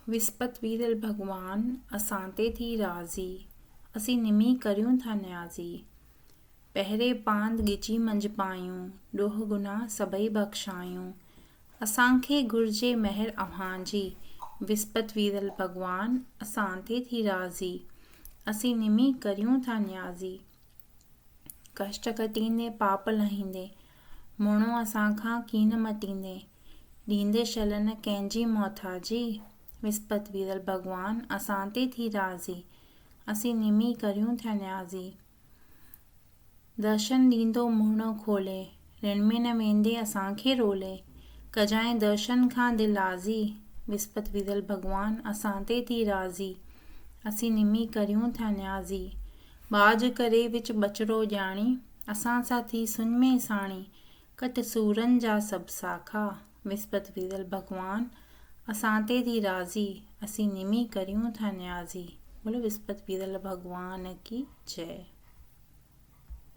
विस्पत वीरल भगवान असां ते थी राज़ी, असीं निमी करियूं था न्याज़ी। पहिरे पांद ॻिची मंझि पायूं, ॾोह गुनाह सभई बख़्शायूं। असांखे घुर्जे महर अव्हांजी, विस्पत वीरल भगवान असां ते थी राज़ी, असीं निमी करियूं था न्याज़ी। कष्ट कटींदे पाप लहींदे, मुणो असांखां कीन मटींदे, ॾींदे शलन कंहिंजी मोथाजी, विस्पत वीरल भगवान असां ते थी राज़ी, असीं निमी करियूं था न्याज़ी। दर्शन ॾींदो मुहिणो खोले, रिण में न वेंदे असांखे रोले, कजांइ दर्शन खां दिल आज़ी, विस्पत वीरल भगवान असां ते थी राज़ी, असीं निमी करियूं था न्याज़ी। बाज करे विच बचिरो ॼाणी, असां सां थी सुन में साणी, कट सूरन जा सभु साखा, विस्पत वीरल भगवान असां ते थी राज़ी, असीं निमी करियूं था न्याज़ी। बोलो विस्पत वीरल भगवान की जय।